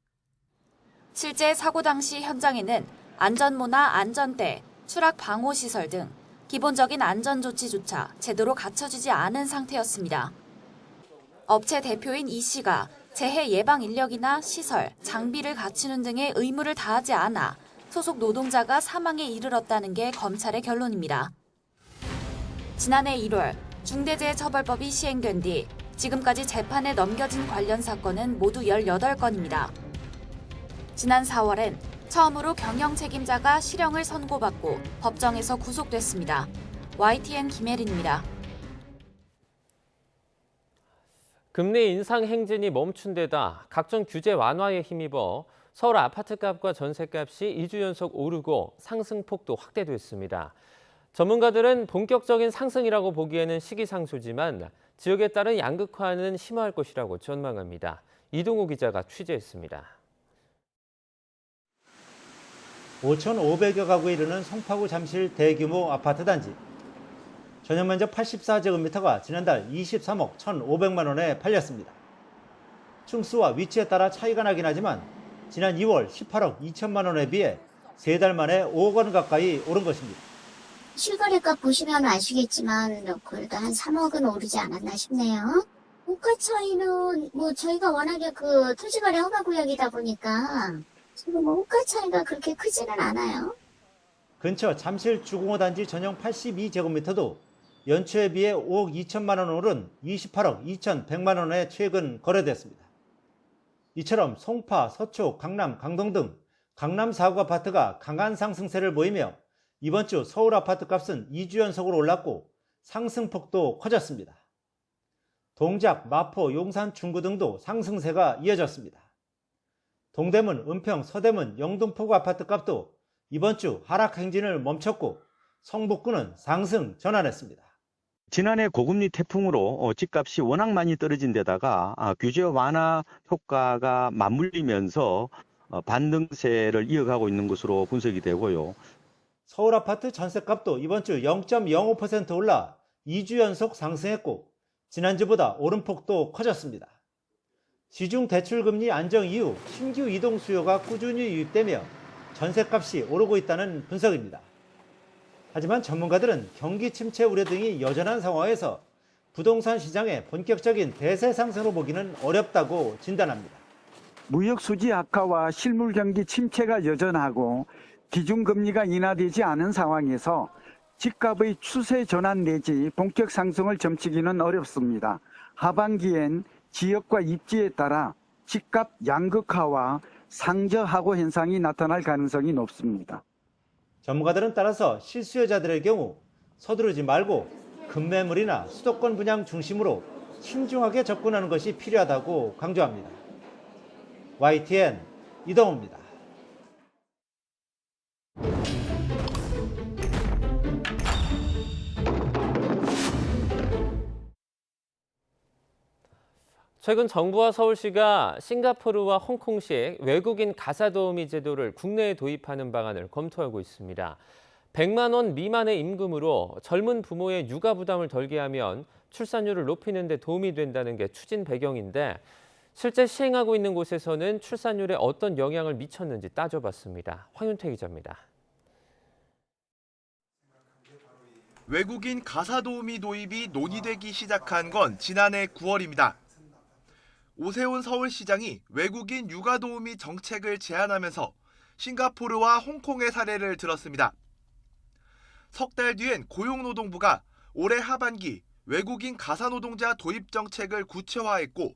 실제 사고 당시 현장에는 안전모나 안전대, 추락 방호시설 등 기본적인 안전조치조차 제대로 갖춰지지 않은 상태였습니다. 업체 대표인 이 씨가 재해 예방 인력이나 시설, 장비를 갖추는 등의 의무를 다하지 않아 소속 노동자가 사망에 이르렀다는 게 검찰의 결론입니다. 지난해 1월 중대재해처벌법이 시행된 뒤 지금까지 재판에 넘겨진 관련 사건은 모두 18건입니다. 지난 4월엔 처음으로 경영 책임자가 실형을 선고받고 법정에서 구속됐습니다. YTN 김혜린입니다. 금리 인상 행진이 멈춘 데다 각종 규제 완화에 힘입어 서울 아파트값과 전셋값이 2주 연속 오르고 상승폭도 확대됐습니다. 전문가들은 본격적인 상승이라고 보기에는 시기상조지만 지역에 따른 양극화는 심화할 것이라고 전망합니다. 이동우 기자가 취재했습니다. 5,500여 가구에 이르는 송파구 잠실 대규모 아파트 단지. 전용 면적 84제곱미터가 지난달 23억 1,500만 원에 팔렸습니다. 층수와 위치에 따라 차이가 나긴 하지만 지난 2월 18억 2천만 원에 비해 3달 만에 5억 원 가까이 오른 것입니다. 실거래가 보시면 아시겠지만 그래도 한 3억은 오르지 않았나 싶네요. 물가 차이는 저희가 워낙에 토지거래 허가구역이다 보니까 지금 물가 차이가 그렇게 크지는 않아요. 근처 잠실 주공호 단지 전용 82제곱미터도 연초에 비해 5억 2천만 원 오른 28억 2,100만 원에 최근 거래됐습니다. 이처럼 송파, 서초, 강남, 강동 등 강남 4구 아파트가 강한 상승세를 보이며 이번 주 서울 아파트 값은 2주 연속으로 올랐고 상승폭도 커졌습니다. 동작, 마포, 용산, 중구 등도 상승세가 이어졌습니다. 동대문, 은평, 서대문, 영등포구 아파트 값도 이번 주 하락 행진을 멈췄고 성북구는 상승 전환했습니다. 지난해 고금리 태풍으로 집값이 워낙 많이 떨어진 데다가 규제 완화 효과가 맞물리면서 반등세를 이어가고 있는 것으로 분석이 되고요. 서울 아파트 전셋값도 이번 주 0.05% 올라 2주 연속 상승했고 지난주보다 오름폭도 커졌습니다. 시중 대출금리 안정 이후 신규 이동 수요가 꾸준히 유입되며 전셋값이 오르고 있다는 분석입니다. 하지만 전문가들은 경기 침체 우려 등이 여전한 상황에서 부동산 시장의 본격적인 대세 상승으로 보기는 어렵다고 진단합니다. 무역 수지 악화와 실물 경기 침체가 여전하고 기준금리가 인하되지 않은 상황에서 집값의 추세 전환 내지 본격 상승을 점치기는 어렵습니다. 하반기엔 지역과 입지에 따라 집값 양극화와 상저하고 현상이 나타날 가능성이 높습니다. 전문가들은 따라서 실수요자들의 경우 서두르지 말고 급매물이나 수도권 분양 중심으로 신중하게 접근하는 것이 필요하다고 강조합니다. YTN 이동호입니다. 최근 정부와 서울시가 싱가포르와 홍콩식 외국인 가사도우미 제도를 국내에 도입하는 방안을 검토하고 있습니다. 100만 원 미만의 임금으로 젊은 부모의 육아 부담을 덜게 하면 출산율을 높이는 데 도움이 된다는 게 추진 배경인데 실제 시행하고 있는 곳에서는 출산율에 어떤 영향을 미쳤는지 따져봤습니다. 황윤태 기자입니다. 외국인 가사도우미 도입이 논의되기 시작한 건 지난해 9월입니다. 오세훈 서울시장이 외국인 육아도우미 정책을 제안하면서 싱가포르와 홍콩의 사례를 들었습니다. 석 달 뒤엔 고용노동부가 올해 하반기 외국인 가사노동자 도입 정책을 구체화했고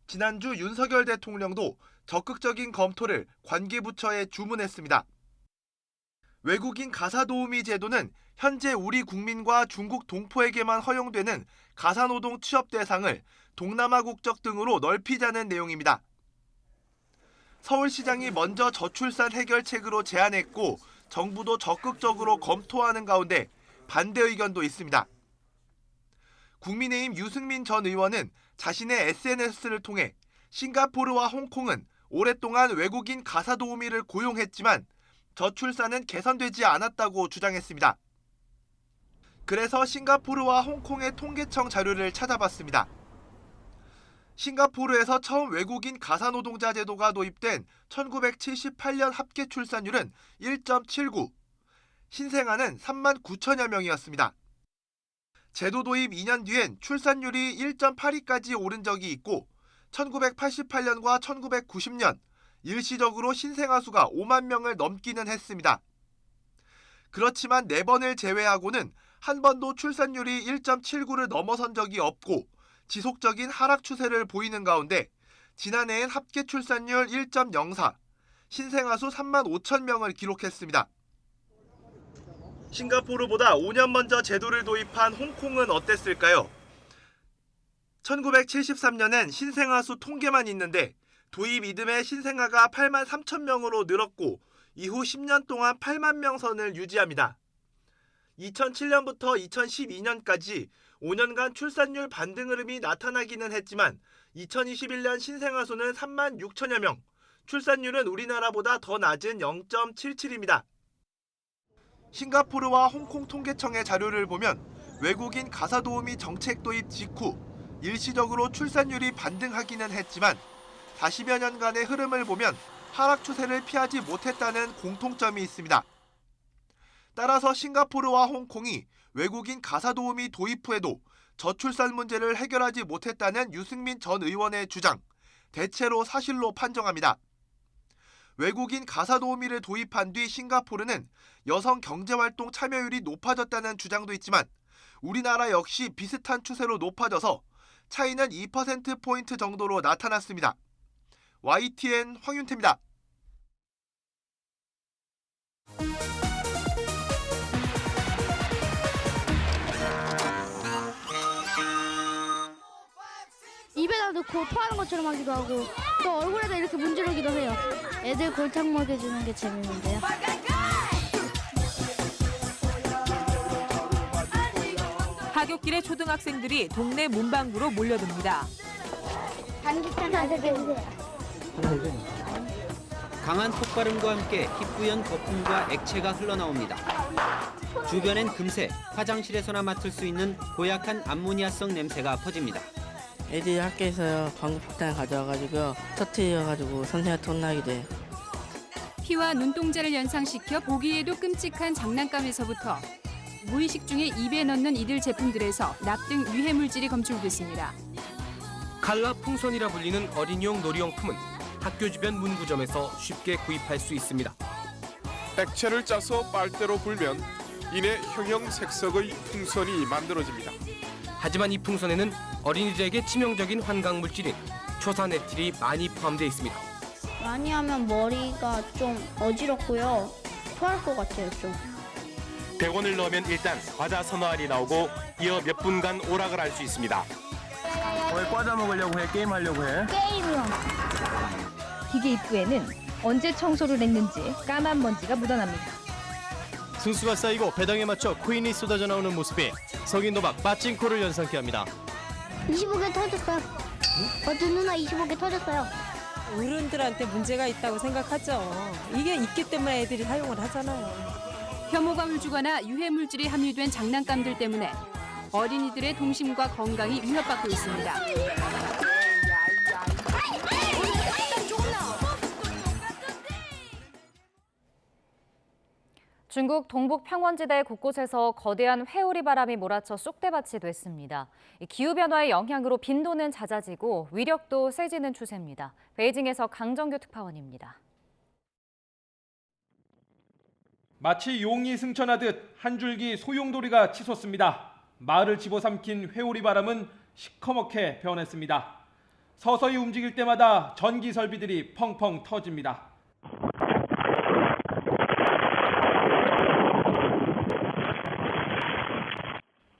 지난주 윤석열 대통령도 적극적인 검토를 관계부처에 주문했습니다. 외국인 가사도우미 제도는 현재 우리 국민과 중국 동포에게만 허용되는 가사노동 취업 대상을 동남아 국적 등으로 넓히자는 내용입니다. 서울시장이 먼저 저출산 해결책으로 제안했고 정부도 적극적으로 검토하는 가운데 반대 의견도 있습니다. 국민의힘 유승민 전 의원은 자신의 SNS를 통해 싱가포르와 홍콩은 오랫동안 외국인 가사도우미를 고용했지만 저출산은 개선되지 않았다고 주장했습니다. 그래서 싱가포르와 홍콩의 통계청 자료를 찾아봤습니다. 싱가포르에서 처음 외국인 가사노동자 제도가 도입된 1978년 합계 출산율은 1.79, 신생아는 3만 9천여 명이었습니다. 제도 도입 2년 뒤엔 출산율이 1.82까지 오른 적이 있고 1988년과 1990년 일시적으로 신생아 수가 5만 명을 넘기는 했습니다. 그렇지만 4번을 제외하고는 한 번도 출산율이 1.79를 넘어선 적이 없고 지속적인 하락 추세를 보이는 가운데 지난해엔 합계 출산율 1.04, 신생아 수 3만 5천 명을 기록했습니다. 싱가포르보다 5년 먼저 제도를 도입한 홍콩은 어땠을까요? 1973년엔 신생아 수 통계만 있는데 도입 이듬해 신생아가 8만 3천 명으로 늘었고 이후 10년 동안 8만 명 선을 유지합니다. 2007년부터 2012년까지 5년간 출산율 반등 흐름이 나타나기는 했지만 2021년 신생아 수는 3만 6천여 명, 출산율은 우리나라보다 더 낮은 0.77입니다. 싱가포르와 홍콩 통계청의 자료를 보면 외국인 가사도우미 정책 도입 직후 일시적으로 출산율이 반등하기는 했지만 40여 년간의 흐름을 보면 하락 추세를 피하지 못했다는 공통점이 있습니다. 따라서 싱가포르와 홍콩이 외국인 가사도우미 도입 후에도 저출산 문제를 해결하지 못했다는 유승민 전 의원의 주장, 대체로 사실로 판정합니다. 외국인 가사도우미를 도입한 뒤 싱가포르는 여성 경제활동 참여율이 높아졌다는 주장도 있지만 우리나라 역시 비슷한 추세로 높아져서 차이는 2%포인트 정도로 나타났습니다. YTN 황윤태입니다. 입에다 넣고 토하는 것처럼 하기도 하고 또 얼굴에다 이렇게 문지르기도 해요. 애들 골탕 먹여주는 게 재밌는데요. 하굣길에 초등학생들이 동네 문방구로 몰려듭니다. 반죽판 하나 주세요. 강한 폭발음과 함께 희뿌연 거품과 액체가 흘러나옵니다. 주변엔 금세 화장실에서나 맡을 수 있는 고약한 암모니아성 냄새가 퍼집니다. 애들이 학교에서 방구폭탄을 가져와가지고 터트려가지고 선생님한테 혼나기도 해요. 피와 눈동자를 연상시켜 보기에도 끔찍한 장난감에서부터 무의식 중에 입에 넣는 이들 제품들에서 납 등 유해 물질이 검출됐습니다. 칼라 풍선이라 불리는 어린이용 놀이용품은 학교 주변 문구점에서 쉽게 구입할 수 있습니다. 액체를 짜서 빨대로 불면 이내 형형색색의 풍선이 만들어집니다. 하지만 이 풍선에는 어린이들에게 치명적인 환각 물질인 초산에틸이 많이 포함되어 있습니다. 많이 하면 머리가 좀 어지럽고요. 토할 것 같아요, 좀. 100원을 넣으면 일단 과자 서너 알이 나오고 이어 몇 분간 오락을 할 수 있습니다. 왜 과자 먹으려고 해? 게임하려고 해? 게임이요. 기계 입구에는 언제 청소를 했는지 까만 먼지가 묻어납니다. 승수가 쌓이고 배당에 맞춰 코인이 쏟아져 나오는 모습이 성인 도박 빠찡코를 연상케 합니다. 25개 터졌어요. 어떤 누나 25개 터졌어요. 어른들한테 문제가 있다고 생각하죠. 이게 있기 때문에 애들이 사용을 하잖아요. 혐오감을 주거나 유해 물질이 함유된 장난감들 때문에 어린이들의 동심과 건강이 위협받고 있습니다. 중국 동북 평원지대 곳곳에서 거대한 회오리 바람이 몰아쳐 쑥대밭이 됐습니다. 기후변화의 영향으로 빈도는 잦아지고 위력도 세지는 추세입니다. 베이징에서 강정규 특파원입니다. 마치 용이 승천하듯 한 줄기 소용돌이가 치솟습니다. 마을을 집어삼킨 회오리 바람은 시커멓게 변했습니다. 서서히 움직일 때마다 전기 설비들이 펑펑 터집니다.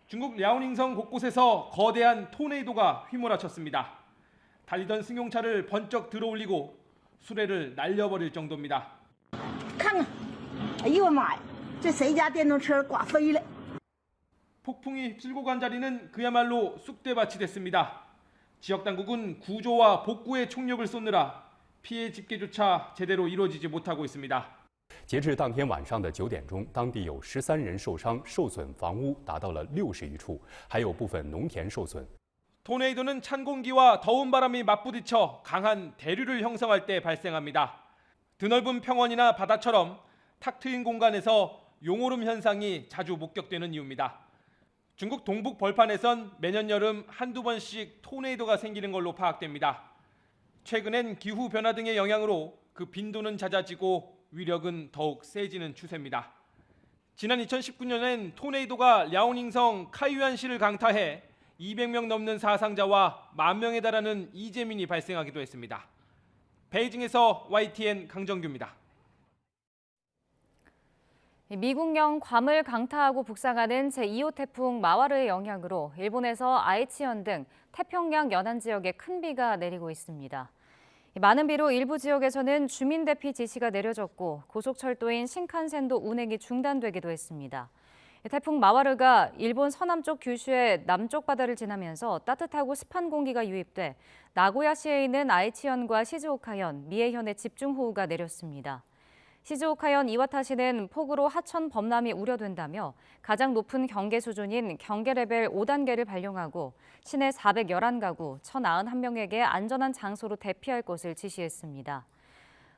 중국 랴오닝성 곳곳에서 거대한 토네이도가 휘몰아쳤습니다. 달리던 승용차를 번쩍 들어올리고 수레를 날려버릴 정도입니다. 폭풍이 휩쓸고 간 자리는 그야말로 쑥대밭이 됐습니다. 지역 당국은 구조와 복구에 총력을 쏟느라 피해 집계조차 제대로 이루어지지 못하고 있습니다. 截至当天晚上的9点钟，当地有13人受伤，受损房屋达到了60余处，还有部分农田受损。 토네이도는 찬 공기와 더운 바람이 맞부딪혀 강한 대류를 형성할 때 발생합니다. 드넓은 평원이나 바다처럼 탁 트인 공간에서 용오름 현상이 자주 목격되는 이유입니다. 중국 동북 벌판에선 매년 여름 한두 번씩 토네이도가 생기는 걸로 파악됩니다. 최근엔 기후 변화 등의 영향으로 그 빈도는 잦아지고 위력은 더욱 세지는 추세입니다. 지난 2019년엔 토네이도가 랴오닝성 카이유안시를 강타해 200명 넘는 사상자와 10,000명에 달하는 이재민이 발생하기도 했습니다. 베이징에서 YTN 강정규입니다. 미국령 괌을 강타하고 북상하는 제2호 태풍 마와르의 영향으로 일본에서 아이치현 등 태평양 연안 지역에 큰 비가 내리고 있습니다. 많은 비로 일부 지역에서는 주민 대피 지시가 내려졌고 고속철도인 신칸센도 운행이 중단되기도 했습니다. 태풍 마와르가 일본 서남쪽 규슈의 남쪽 바다를 지나면서 따뜻하고 습한 공기가 유입돼 나고야시에 있는 아이치현과 시즈오카현, 미에현에 집중호우가 내렸습니다. 시즈오카현 이와타시는 폭우로 하천 범람이 우려된다며 가장 높은 경계 수준인 경계 레벨 5단계를 발령하고 시내 411가구 1,091명에게 안전한 장소로 대피할 것을 지시했습니다.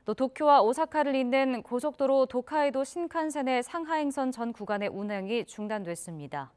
또 도쿄와 오사카를 잇는 고속도로 도카이도 신칸센의 상하행선 전 구간의 운행이 중단됐습니다.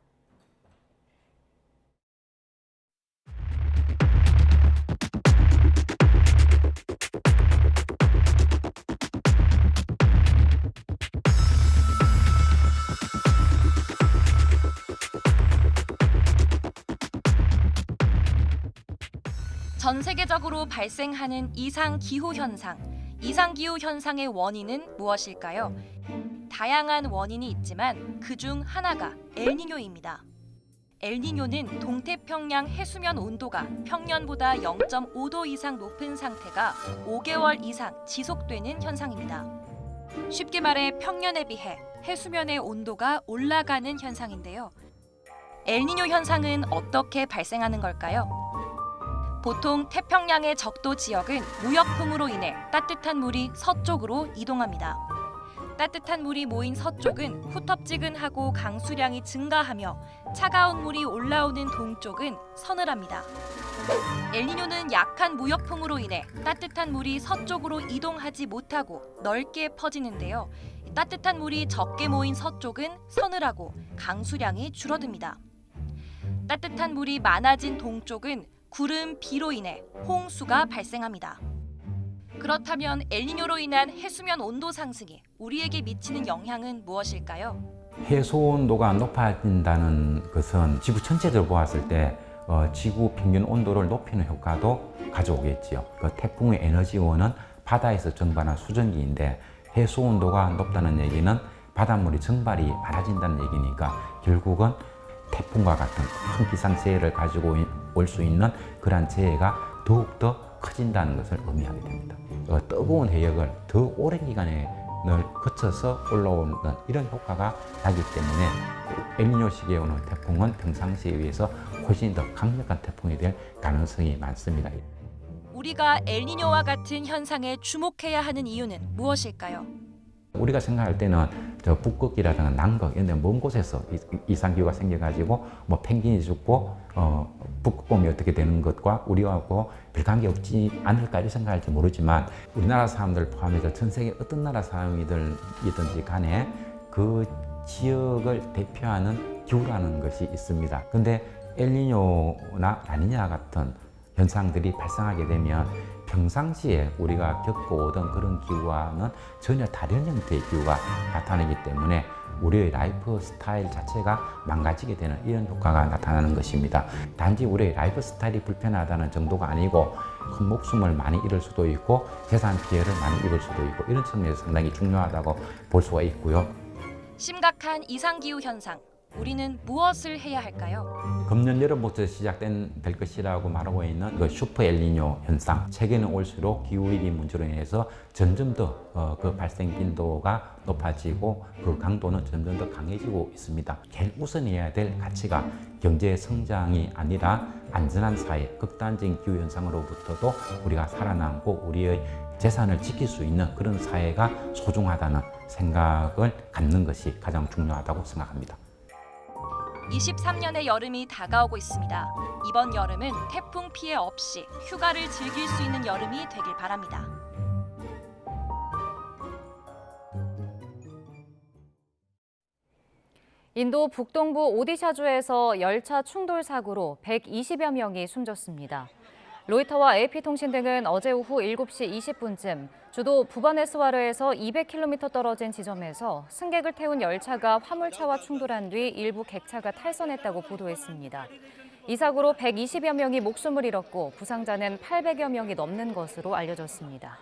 전 세계적으로 발생하는 이상기후 현상. 이상기후 현상의 원인은 무엇일까요? 다양한 원인이 있지만 그중 하나가 엘니뇨입니다. 엘니뇨는 동태평양 해수면 온도가 평년보다 0.5도 이상 높은 상태가 5개월 이상 지속되는 현상입니다. 쉽게 말해 평년에 비해 해수면의 온도가 올라가는 현상인데요. 엘니뇨 현상은 어떻게 발생하는 걸까요? 보통 태평양의 적도 지역은 무역풍으로 인해 따뜻한 물이 서쪽으로 이동합니다. 따뜻한 물이 모인 서쪽은 후텁지근하고 강수량이 증가하며 차가운 물이 올라오는 동쪽은 서늘합니다. 엘니뇨는 약한 무역풍으로 인해 따뜻한 물이 서쪽으로 이동하지 못하고 넓게 퍼지는데요. 따뜻한 물이 적게 모인 서쪽은 서늘하고 강수량이 줄어듭니다. 따뜻한 물이 많아진 동쪽은 구름, 비로 인해 홍수가 발생합니다. 그렇다면 엘니뇨로 인한 해수면 온도 상승이 우리에게 미치는 영향은 무엇일까요? 해수온도가 높아진다는 것은 지구 전체적으로 보았을 때 지구 평균 온도를 높이는 효과도 가져오겠지요. 그 태풍의 에너지원은 바다에서 증발한 수증기인데 해수온도가 높다는 얘기는 바닷물이 증발이 많아진다는 얘기니까 결국은 태풍과 같은 큰 기상재해를 가지고 올 수 있는 그러한 재해가 더욱더 커진다는 것을 의미하게 됩니다. 뜨거운 해역을 더 오랜 기간을 거쳐서 올라오는 이런 효과가 나기 때문에 엘니뇨 시기에 오는 태풍은 평상시에 비해서 훨씬 더 강력한 태풍이 될 가능성이 많습니다. 우리가 엘니뇨와 같은 현상에 주목해야 하는 이유는 무엇일까요? 우리가 생각할 때는 저 북극이라든가 남극 이런 데 먼 곳에서 이상기후가 생겨가지고 뭐 펭귄이 죽고 북극곰이 어떻게 되는 것과 우리하고 별 관계 없지 않을까 이렇게 생각할지 모르지만 우리나라 사람들 포함해서 전 세계 어떤 나라 사람이든지 간에 그 지역을 대표하는 기후라는 것이 있습니다. 근데 엘니뇨나 라니냐 같은 현상들이 발생하게 되면 평상시에 우리가 겪어오던 그런 기후와는 전혀 다른 형태의 기후가 나타나기 때문에 우리의 라이프 스타일 자체가 망가지게 되는 이런 효과가 나타나는 것입니다. 단지 우리의 라이프 스타일이 불편하다는 정도가 아니고 큰 목숨을 많이 잃을 수도 있고 재산 피해를 많이 입을 수도 있고 이런 측면에서 상당히 중요하다고 볼 수가 있고요. 심각한 이상기후 현상, 우리는 무엇을 해야 할까요? 금년 여름부터 시작될 것이라고 말하고 있는 그 슈퍼 엘니뇨 현상. 최근에 올수록 기후위기 문제로 인해서 점점 더 그 발생 빈도가 높아지고 그 강도는 점점 더 강해지고 있습니다. 제일 우선해야 될 가치가 경제 성장이 아니라 안전한 사회, 극단적인 기후 현상으로부터도 우리가 살아남고 우리의 재산을 지킬 수 있는 그런 사회가 소중하다는 생각을 갖는 것이 가장 중요하다고 생각합니다. 23년의 여름이 다가오고 있습니다. 이번 여름은 태풍 피해 없이 휴가를 즐길 수 있는 여름이 되길 바랍니다. 인도 북동부 오디샤주에서 열차 충돌 사고로 120여 명이 숨졌습니다. 로이터와 AP통신 등은 어제 오후 7시 20분쯤 주도 부바네스와르에서 200km 떨어진 지점에서 승객을 태운 열차가 화물차와 충돌한 뒤 일부 객차가 탈선했다고 보도했습니다. 이 사고로 120여 명이 목숨을 잃었고 부상자는 800여 명이 넘는 것으로 알려졌습니다.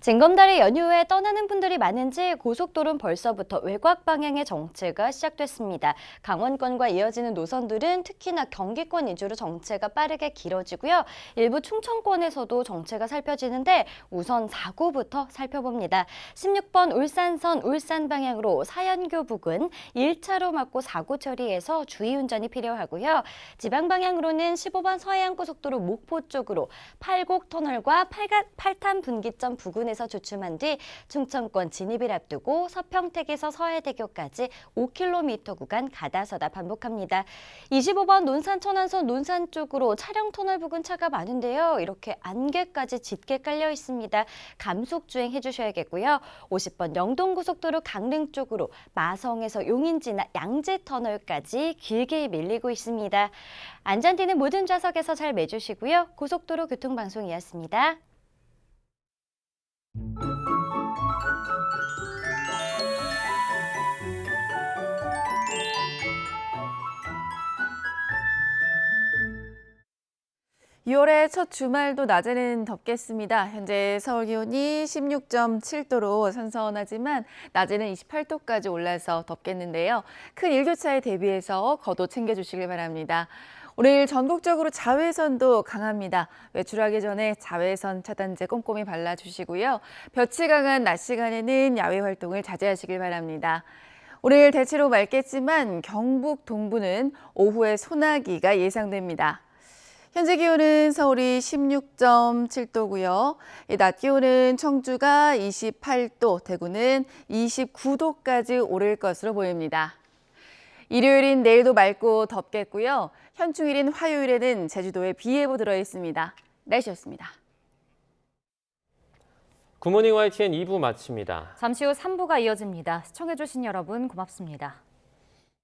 징검다리 연휴에 떠나는 분들이 많은지 고속도로는 벌써부터 외곽 방향의 정체가 시작됐습니다. 강원권과 이어지는 노선들은 특히나 경기권 위주로 정체가 빠르게 길어지고요. 일부 충청권에서도 정체가 살펴지는데 우선 사고부터 살펴봅니다. 16번 울산선 울산 방향으로 사연교 부근 1차로 막고 사고 처리해서 주의 운전이 필요하고요. 지방 방향으로는 15번 서해안고속도로 목포 쪽으로 팔곡터널과 8탄 분기점 부근에서 주춤한 뒤 충청권 진입을 앞두고 서평택에서 서해대교까지 5km 구간 가다서다 반복합니다. 25번 논산 천안선 논산 쪽으로 차량 터널 부근 차가 많은데요. 이렇게 안개까지 짙게 깔려 있습니다. 감속 주행 해주셔야겠고요. 50번 영동고속도로 강릉 쪽으로 마성에서 용인 지나 양재 터널까지 길게 밀리고 있습니다. 안전띠는 모든 좌석에서 잘 매주시고요. 고속도로 교통방송이었습니다. 6월의 첫 주말도 낮에는 덥겠습니다. 현재 서울 기온이 16.7도로 선선하지만 낮에는 28도까지 올라서 덥겠는데요. 큰 일교차에 대비해서 겉옷 챙겨주시길 바랍니다. 오늘 전국적으로 자외선도 강합니다. 외출하기 전에 자외선 차단제 꼼꼼히 발라주시고요. 볕이 강한 낮 시간에는 야외 활동을 자제하시길 바랍니다. 오늘 대체로 맑겠지만 경북 동부는 오후에 소나기가 예상됩니다. 현재 기온은 서울이 16.7도고요. 낮 기온은 청주가 28도, 대구는 29도까지 오를 것으로 보입니다. 일요일인 내일도 맑고 덥겠고요. 현충일인 화요일에는 제주도에 비 예보 들어 있습니다. 날씨였습니다. 굿모닝 YTN 2부 마칩니다. 잠시 후 3부가 이어집니다. 시청해주신 여러분 고맙습니다.